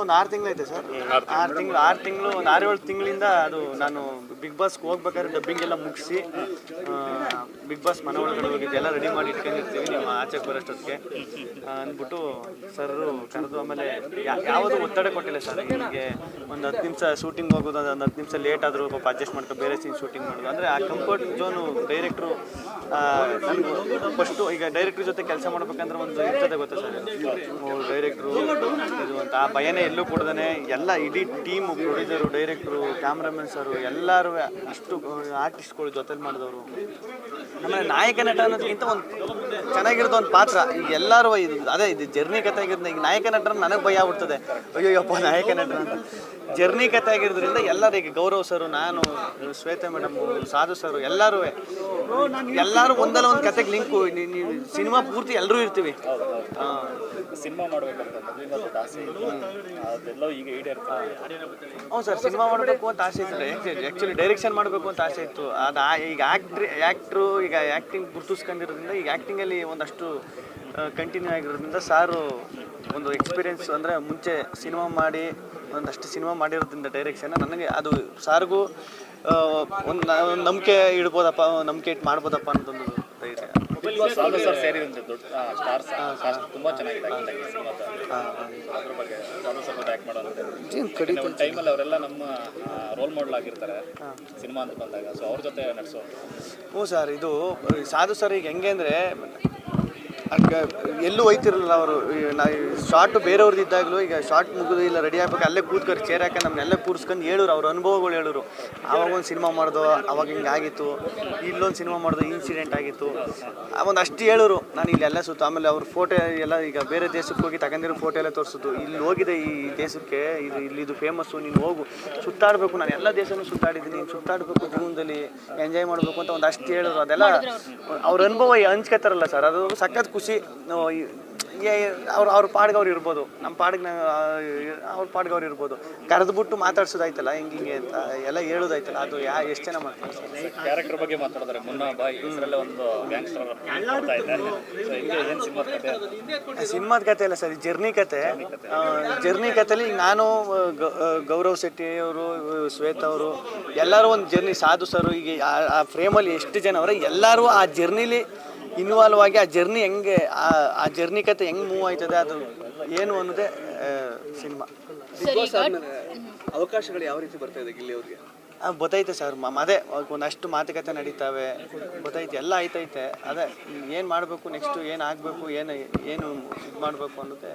ಒಂದು 6 ತಿಂಗಳೈತೆ ಸರ್. 6 ತಿಂಗಳು ಒಂದು 6-7 ತಿಂಗಳಿಂದ ಅದು ನಾನು ಬಿಗ್ ಬಾಸ್ಗೆ ಹೋಗ್ಬೇಕಾದ್ರೆ ಡಬ್ಬಿಂಗ್ ಎಲ್ಲ ಮುಗಿಸಿ ಬಿಗ್ ಬಾಸ್ ಮನೆ ಒಳಗಡೆ ಹೋಗಿದ್ದು ಎಲ್ಲ ರೆಡಿ ಮಾಡಿ ಇಟ್ಕೊಂಡಿರ್ತೀವಿ ನೀವು ಆಚೆಗೆ ಬರೋಷ್ಟೊತ್ತಿಗೆ ಅಂದ್ಬಿಟ್ಟು ಸರ್ರು ಕರೆದು ಆಮೇಲೆ ಯಾವುದೂ ಒತ್ತಡ ಕೊಟ್ಟಿಲ್ಲ ಸರ್. ಹೀಗೆ ಒಂದು 10 ನಿಮಿಷ ಶೂಟಿಂಗ್ ಹೋಗೋದು, ಒಂದು 10 ನಿಮಿಷ ಲೇಟ್ ಆದರೂ ಪಾಪ ಅಡ್ಜಸ್ಟ್ ಮಾಡ್ಕೊಂಡು ಬೇರೆ ಸೀನ್ ಶೂಟಿಂಗ್ ಮಾಡೋದು. ಅಂದರೆ ಆ ಕಂಫರ್ಟ್ ಝೋನು ಡೈರೆಕ್ಟ್ರು ನನಗೆ ಫಸ್ಟು ಈಗ ಡೈರೆಕ್ಟ್ರ್ ಜೊತೆ ಕೆಲಸ ಮಾಡ್ಬೇಕಂದ್ರೆ ಒಂದು ಇರ್ತದೆ ಗೊತ್ತಾ ಸರ್, ಡೈರೆಕ್ಟ್ರು ಇದು ಅಂತ ಆ ಭಯನೇ ಎಲ್ಲೂ ಕೊಡ್ದೇ ಎಲ್ಲ ಇಡೀ ಟೀಮು, ಪ್ರೊಡ್ಯೂಸರು, ಡೈರೆಕ್ಟ್ರು, ಕ್ಯಾಮ್ರಾಮನ್ ಸರು ಎಲ್ಲರೂ ಅಷ್ಟು ಆರ್ಟಿಸ್ಟ್ಗಳು ಜೊತೆಲಿ ಮಾಡಿದವರು. ಆಮೇಲೆ ನಾಯಕ ನಟ ಅನ್ನೋದಕ್ಕಿಂತ ಒಂದು ಚೆನ್ನಾಗಿರೋದು ಒಂದು ಪಾತ್ರ. ಈಗ ಎಲ್ಲರೂ ಇದು ಜರ್ನಿ ಕಥೆ ಆಗಿರೋದು. ಈಗ ನಾಯಕ ನಟರ ನನಗೆ ಭಯ ಆಗ್ಬಿಡ್ತದೆ, ಅಯ್ಯೋಯಪ್ಪ ನಾಯಕ ನಟರ ಅಂತ. ಜರ್ನಿ ಕಥೆ ಆಗಿರೋದ್ರಿಂದ ಎಲ್ಲರಿಗೆ ಗೌರವ್ ಸರು, ನಾನು, ಶ್ವೇತಾ ಮೇಡಮು, ಸಾಧು ಸರು ಎಲ್ಲರೂ ಒಂದಲ್ಲ ಒಂದು ಕತೆಗೆ ಲಿಂಕು. ನೀವು ಸಿನಿಮಾ ಪೂರ್ತಿ ಎಲ್ಲರೂ ಇರ್ತೀವಿ. ಸಿನಿಮಾ ಮಾಡಬೇಕಂತ ಆಸೆ ಅದೆಲ್ಲ ಈಗ ಈಡೇರುತ್ತೆ. ಹ್ಞೂ ಸರ್, ಸಿನಿಮಾ ಮಾಡಬೇಕು ಅಂತ ಆಸೆ ಇತ್ತು. ಆ್ಯಕ್ಚುಲಿ ಡೈರೆಕ್ಷನ್ ಮಾಡಬೇಕು ಅಂತ ಆಸೆ ಇತ್ತು. ಅದು ಈಗ ಆ್ಯಕ್ಟ್ರು ಈಗ ಆ್ಯಕ್ಟಿಂಗ್ ಗುರ್ತಿಸ್ಕೊಂಡಿರೋದ್ರಿಂದ ಈಗ ಆ್ಯಕ್ಟಿಂಗಲ್ಲಿ ಒಂದಷ್ಟು ಕಂಟಿನ್ಯೂ ಆಗಿರೋದ್ರಿಂದ ಸಾರು ಒಂದು ಎಕ್ಸ್ಪೀರಿಯೆನ್ಸ್ ಅಂದರೆ ಮುಂಚೆ ಸಿನಿಮಾ ಮಾಡಿ ಒಂದಷ್ಟು ಸಿನಿಮಾ ಮಾಡಿರೋದ್ರಿಂದ ಡೈರೆಕ್ಷನ್ ನನಗೆ ಅದು ಸಾರಿಗೂ ಒಂದು ನಂಬಿಕೆ ಇಡ್ಬೋದಪ್ಪ, ನಂಬಿಕೆ ಇಟ್ಟು ಮಾಡ್ಬೋದಪ್ಪ ಅನ್ನೋದೊಂದು ಧೈರ್ಯ. ಸರ್ ಸೇರಿದಂತೆ ದೊಡ್ಡ ಸ್ಟಾರ್ಸ್ ತುಂಬ ಚೆನ್ನಾಗಿದೆ ಅದ್ರ ಬಗ್ಗೆ ಆ್ಯಕ್ಟ್ ಮಾಡೋದು. ಒಂದು ಟೈಮಲ್ಲಿ ಅವರೆಲ್ಲ ನಮ್ಮ ರೋಲ್ ಮಾಡೆಲ್ ಆಗಿರ್ತಾರೆ ಸಿನಿಮಾ ಅಂತ ಬಂದಾಗ, ಸೊ ಅವ್ರ ಜೊತೆ ನಡೆಸೋ. ಹ್ಞೂ ಸರ್, ಇದು ಸಾಧು ಸರ್ ಈಗ ಹೆಂಗೆ ಅಂದರೆ ಎಲ್ಲೂ ಹೋಯ್ತಿರಲಿಲ್ಲ ಅವರು. ಶಾರ್ಟು ಬೇರೆಯವ್ರದ್ದು ಇದ್ದಾಗಲೂ ಈಗ ಶಾರ್ಟ್ ಮುಗಿದು ಇಲ್ಲ ರೆಡಿ ಆಗ್ಬೇಕು ಅಲ್ಲೇ ಕೂತ್ಕೊಂಡು ಚೇರ್ ಹಾಕಿ ನಮ್ಮನ್ನೆಲ್ಲ ಕೂರಿಸ್ಕೊಂಡು ಹೇಳೋರು, ಅವ್ರ ಅನುಭವಗಳು ಹೇಳೋರು. ಆವಾಗ ಒಂದು ಸಿನಿಮಾ ಮಾಡ್ದೋ, ಅವಾಗ ಹಿಂಗೆ ಆಗಿತ್ತು, ಇಲ್ಲೊಂದು ಸಿನಿಮಾ ಮಾಡ್ದೋ, ಇನ್ಸಿಡೆಂಟ್ ಆಗಿತ್ತು, ಒಂದಷ್ಟು ಹೇಳೋರು. ನಾನು ಇಲ್ಲೆಲ್ಲ ಸುತ್ತು. ಆಮೇಲೆ ಅವ್ರ ಫೋಟೋ ಎಲ್ಲ ಈಗ ಬೇರೆ ದೇಶಕ್ಕೆ ಹೋಗಿ ತಗೊಂಡಿರೋ ಫೋಟೋ ಎಲ್ಲ ತೋರಿಸೋದು. ಇಲ್ಲಿ ಹೋಗಿದೆ ಈ ದೇಶಕ್ಕೆ, ಇದು ಫೇಮಸ್ಸು, ನೀನು ಹೋಗು ಸುತ್ತಾಡಬೇಕು, ನಾನು ಎಲ್ಲ ದೇಶನೂ ಸುತ್ತಾಡಿದ್ದೀನಿ, ನೀನು ಸುತ್ತಾಡಬೇಕು ಜೀವನದಲ್ಲಿ, ಎಂಜಾಯ್ ಮಾಡಬೇಕು ಅಂತ ಒಂದಷ್ಟು ಹೇಳೋರು. ಅದೆಲ್ಲ ಅವ್ರ ಅನುಭವ ಹಂಚ್ಕೊತಾರಲ್ಲ ಸರ್, ಅದು ಸಖತ್ ಖುಷಿ. ಅವ್ರ ಪಾಡ್ಗೆ ಅವ್ರು ಇರ್ಬೋದು, ನಮ್ಮ ಪಾಡಿಗೆ ಅವ್ರ ಪಾಡ್ಗೆ ಅವ್ರು ಇರ್ಬೋದು. ಕರೆದ್ಬಿಟ್ಟು ಮಾತಾಡ್ಸೋದಾಯ್ತಲ್ಲ ಹಿಂಗೆ ಅಂತ ಎಲ್ಲ ಹೇಳೋದಾಯ್ತಲ್ಲ, ಅದು ಎಷ್ಟು ಜನ ಮಾಡ್ತಾರೆ. ಕ್ಯಾರೆಕ್ಟರ್ ಬಗ್ಗೆ ಮಾತಾಡಿದ್ರೆ ಮುನ್ನಾ ಬಾಯ್ ಹೆಸರಲ್ಲೇ ಒಂದು ಗ್ಯಾಂಗ್ಸ್ಟರ್ ಸಿನಿಮಾದ ಕತೆ ಅಲ್ಲ ಸರ್, ಜರ್ನಿ ಕತೆ. ಜರ್ನಿ ಕತೆಲಿ ಈಗ ನಾನು, ಗೌರವ್ ಶೆಟ್ಟಿ ಅವರು, ಶ್ವೇತಾ ಅವರು ಎಲ್ಲರೂ ಒಂದು ಜರ್ನಿ, ಸಾಧು ಸರು, ಈಗ ಆ ಫ್ರೇಮಲ್ಲಿ ಎಷ್ಟು ಜನ ಅವರ ಎಲ್ಲರೂ ಆ ಜರ್ನಿಲಿ ಇನ್ವಾಲ್ವ್ ಆಗಿ ಆ ಜರ್ನಿ ಹೆಂಗೆ ಆ ಜರ್ನಿ ಕತೆ ಹೆಂಗೆ ಮೂವ್ ಆಯ್ತದೆ ಅದು ಏನು ಅನ್ನೋದೇ ಸಿನಿಮಾ. ಅವಕಾಶಗಳು ಯಾವ ರೀತಿ ಬರ್ತಾ ಇದೆ ಗಿಲ್ಲಿ ಅವ್ರಿಗೆ? ಗೊತ್ತೈತೆ ಸರ್, ಅದೇ ಒಂದಷ್ಟು ಮಾತುಕತೆ ನಡೀತಾವೆ, ಗೊತ್ತೈತೆ, ಎಲ್ಲ ಆಯ್ತೈತೆ. ಅದೇ ಏನು ಮಾಡಬೇಕು ನೆಕ್ಸ್ಟು, ಏನು ಆಗಬೇಕು, ಏನು ಇದು ಮಾಡಬೇಕು ಅನ್ನೋದೇ